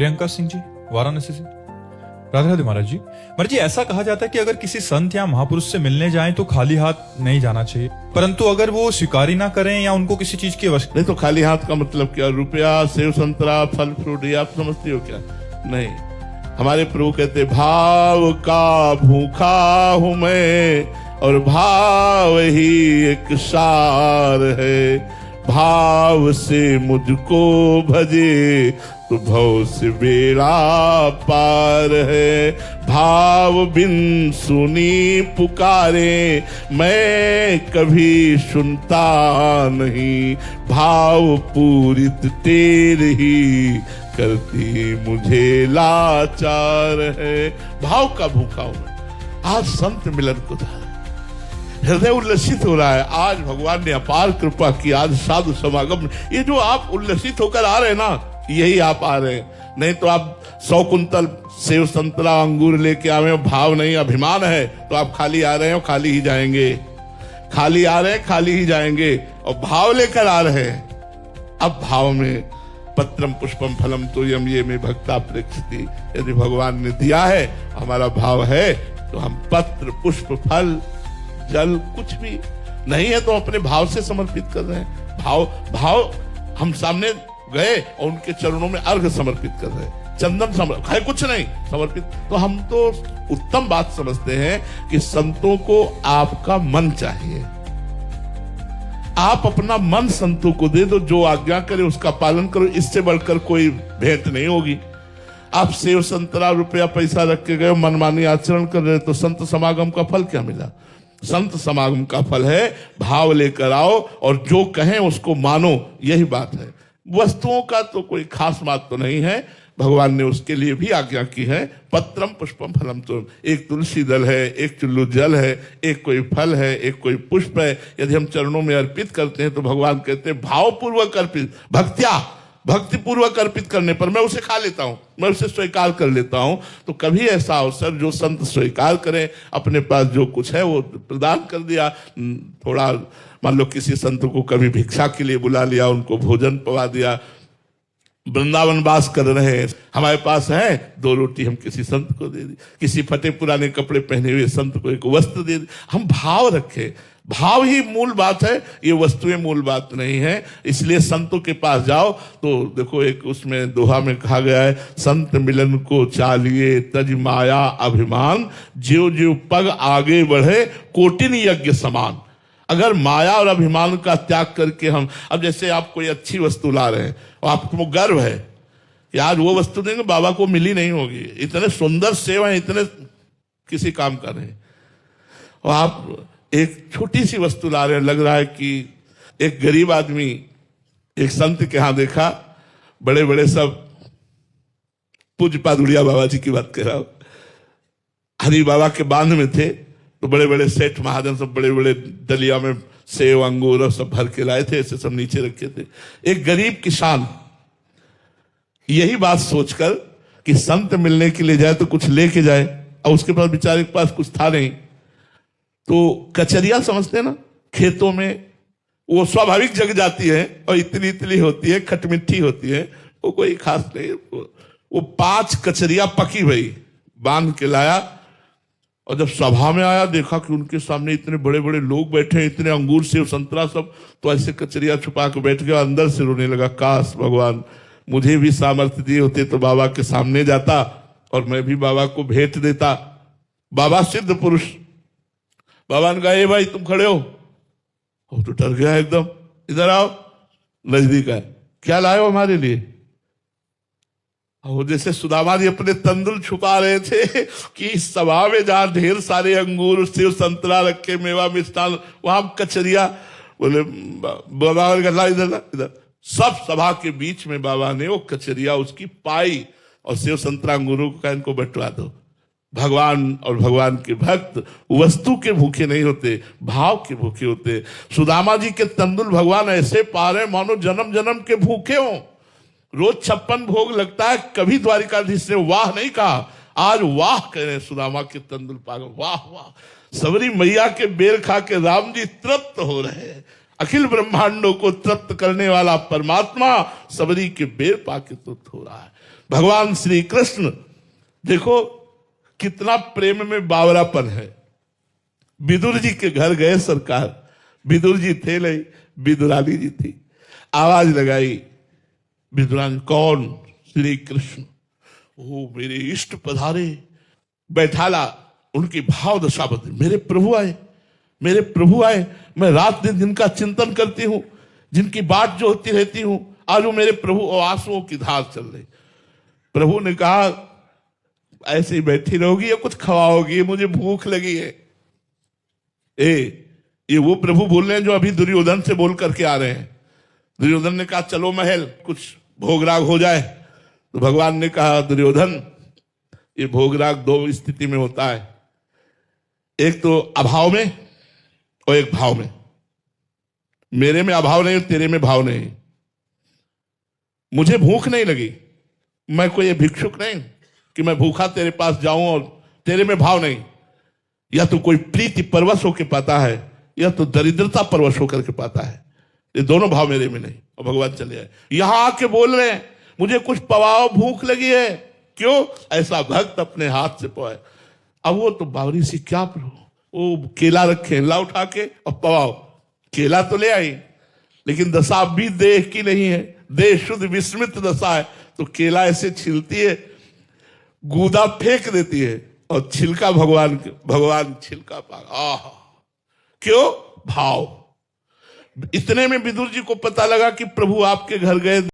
प्रियंका सिंह जी, वाराणसी से। राधे राधे महाराज जी। महाराज जी, ऐसा कहा जाता है कि अगर किसी संत या महापुरुष से मिलने जाएं तो खाली हाथ नहीं जाना चाहिए, परंतु अगर वो स्वीकार ना करें या उनको किसी चीज की आवश्यकता नहीं तो खाली हाथ का मतलब क्या? रुपया, सेव संतरा, फल फ्रूट, ये आप समझते हो क्या? नहीं, हमारे प्रभु कहते भाव का भूखा हूं मैं और भाव ही एक सार है, भाव से मुझको भजे तो भव से बेड़ा पार है, भाव बिन सुनी पुकारे मैं कभी सुनता नहीं, भाव पूरित तेरे ही करती मुझे लाचार है। भाव का भूखा हूं मैं। आज संत मिलन को था, हृदय उल्लसित हो रहा है। आज भगवान ने अपार कृपा की, आज साधु समागम। ये जो आप उल्लसित होकर आ रहे हैं ना, यही आप आ रहे हैं। नहीं तो आप 100 कुंतल सेव संतरा अंगूर लेके आवे, भाव नहीं, अभिमान है, तो आप खाली आ रहे हैं और खाली ही जाएंगे। खाली आ रहे हैं, खाली ही जाएंगे। और भाव लेकर आ रहे हैं। अब भाव में पत्रम पुष्पम फलम तोयम ये में भक्ता प्रेक्षति। यदि भगवान ने दिया है, हमारा भाव है, तो हम पत्र पुष्प फल जल कुछ भी नहीं है तो अपने भाव से समर्पित कर रहे हैं। भाव हम सामने गए और उनके चरणों में अर्घ समर्पित कर रहे हैं, चंदन है कुछ नहीं समर्पित। तो हम तो उत्तम बात समझते हैं कि संतों को आपका मन चाहिए। आप अपना मन संतों को दे दो, जो आज्ञा करे उसका पालन करो, इससे बढ़कर कोई भेंट नहीं होगी। आप सेव संतरा रुपया पैसा रख के गए, मनमानी आचरण कर रहे, तो संत समागम का फल क्या मिला? संत समागम का फल है भाव लेकर आओ और जो कहें उसको मानो, यही बात है। वस्तुओं का तो कोई खास बात तो नहीं है, भगवान ने उसके लिए भी आज्ञा की है। पत्रम पुष्पम फलम तो, एक तुलसी दल है, एक चुल्लू जल है, एक कोई फल है, एक कोई पुष्प है। यदि हम चरणों में अर्पित करते हैं तो भगवान कहते हैं भावपूर्वक अर्पित, भक्ति पूर्वक अर्पित करने पर मैं उसे खा लेता हूं, मैं उसे स्वीकार कर लेता हूं। तो कभी ऐसा अवसर जो संत स्वीकार करें, अपने पास जो कुछ है वो प्रदान कर दिया। थोड़ा मान लो किसी संत को कभी भिक्षा के लिए बुला लिया, उनको भोजन पवा दिया। वृंदावन वास कर रहे हैं, हमारे पास है 2 रोटी, हम किसी संत को दे दी। किसी फटे पुराने कपड़े पहने हुए संत को एक वस्त्र दे दी। हम भाव रखें, भाव ही मूल बात है, ये वस्तुएं मूल बात नहीं है। इसलिए संतों के पास जाओ तो देखो, एक उसमें दोहा में कहा गया है, संत मिलन को चालिए तज माया अभिमान, ज्यो ज्यो पग आगे बढ़े कोटिन यज्ञ समान। अगर माया और अभिमान का त्याग करके हम, अब जैसे आप कोई अच्छी वस्तु ला रहे हैं और आपको गर्व है कि आज वो वस्तु देंगे बाबा को मिली नहीं होगी, इतने सुंदर सेव है, इतने किसी काम कर रहे हैं, और आप एक छोटी सी वस्तु ला रहे हैं। लग रहा है कि एक गरीब आदमी एक संत के यहां देखा, बड़े बड़े सब पूज्य पादुड़िया बाबा जी की बात कर रहा हूं, हरि बाबा के बांध में थे, तो बड़े बड़े सेठ महाजन सब बड़े बड़े दलिया में सेव अंगूर और सब भर के लाए थे, ऐसे सब नीचे रखे थे। एक गरीब किसान यही बात सोचकर कि संत मिलने के लिए जाए तो कुछ लेके जाए, और उसके पास बेचारे के पास कुछ था नहीं, तो कचरिया समझते हैं ना, खेतों में वो स्वाभाविक जग जाती है और इतनी इतनी होती है, खटमिट्ठी होती है, वो कोई खास नहीं। वो 5 कचरिया पकी हुई बांध के लाया, और जब सभा में आया देखा कि उनके सामने इतने बड़े बड़े लोग बैठे हैं, इतने अंगूर सेव संतरा सब, तो ऐसे कचरिया छुपा के बैठ गया, अंदर से रोने लगा, काश भगवान मुझे भी सामर्थ्य दिए होते तो बाबा के सामने जाता और मैं भी बाबा को भेंट देता। बाबा सिद्ध पुरुष, बाबा ने कहा ए भाई तुम खड़े हो, वो तो डर गया एकदम, इधर आओ, नजदीक आए, क्या लाए हो हमारे लिए? और जैसे सुदामा जी अपने तंदुल छुपा रहे थे कि इस सभा में जहां ढेर सारे अंगूर सेव संतरा रखे, मेवा मिष्ठान, वहां कचरिया, बोले बाबा इधर। सब सभा के बीच में बाबा ने वो कचरिया उसकी पाई और सेव संतरा अंगूरों का इनको बंटवा दो। भगवान और भगवान के भक्त वस्तु के भूखे नहीं होते, भाव के भूखे होते। सुदामा जी के तंदुल भगवान ऐसे पा रहे मानो जन्म जन्म के भूखे हों। रोज 56 भोग लगता है, कभी द्वारिकाधीश ने वाह नहीं कहा, आज वाह कह रहे सुदामा के तंदुल पागल, वाह वाह। सबरी मैया के बेर खा के राम जी तृप्त हो रहे हैं। अखिल ब्रह्मांडों को तृप्त करने वाला परमात्मा सबरी के बेर पाके तृप्त हो रहा है। भगवान श्री कृष्ण देखो कितना प्रेम में बावरापन है। विदुर जी के घर गए सरकार, विदुर जी थे नहीं, विदुरानी जी थी। आवाज लगाई विदुरानी, कौन? श्री कृष्ण। ओ मेरे इष्ट पधारे। बैठाला, उनकी भाव दशा बदली। मेरे प्रभु आए, मेरे प्रभु आए। मैं रात दिन जिनका चिंतन करती हूं, जिनकी बात जो होती रहती हूं, आज वो मेरे प्रभु और आंसुओं की धार चल रही। प्रभु ने कहा ऐसे ही बैठी रहोगी या कुछ खवाओगी? मुझे भूख लगी है। ये वो प्रभु बोल रहे हैं जो अभी दुर्योधन से बोल करके आ रहे हैं। दुर्योधन ने कहा चलो महल, कुछ भोगराग हो जाए। तो भगवान ने कहा दुर्योधन, ये भोगराग दो स्थिति में होता है, एक तो अभाव में और एक भाव में। मेरे में अभाव नहीं, तेरे में भाव नहीं। मुझे भूख नहीं लगी, मैं कोई भिक्षुक नहीं कि मैं भूखा तेरे पास जाऊं और तेरे में भाव नहीं। या तो कोई प्रीति परवश होकर पाता है या तो दरिद्रता परवश होकर के पाता है। ये दोनों भाव मेरे में नहीं। और भगवान चले आए, यहां आके बोल रहे हैं मुझे कुछ पवाओ, भूख लगी है। क्यों? ऐसा भक्त अपने हाथ से पवाए। अब वो तो बावरी सी क्या प्रभु, वो केला रखे, ला उठा के और पवाओ। केला तो ले आई, लेकिन दशा भी देह की नहीं है, देह शुद्ध विस्मित दशा है। तो केला ऐसे छिलती है, गूदा फेंक देती है और छिलका भगवान छिलका पा। आह, क्यों? भाव। इतने में विदुर जी को पता लगा कि प्रभु आपके घर गए।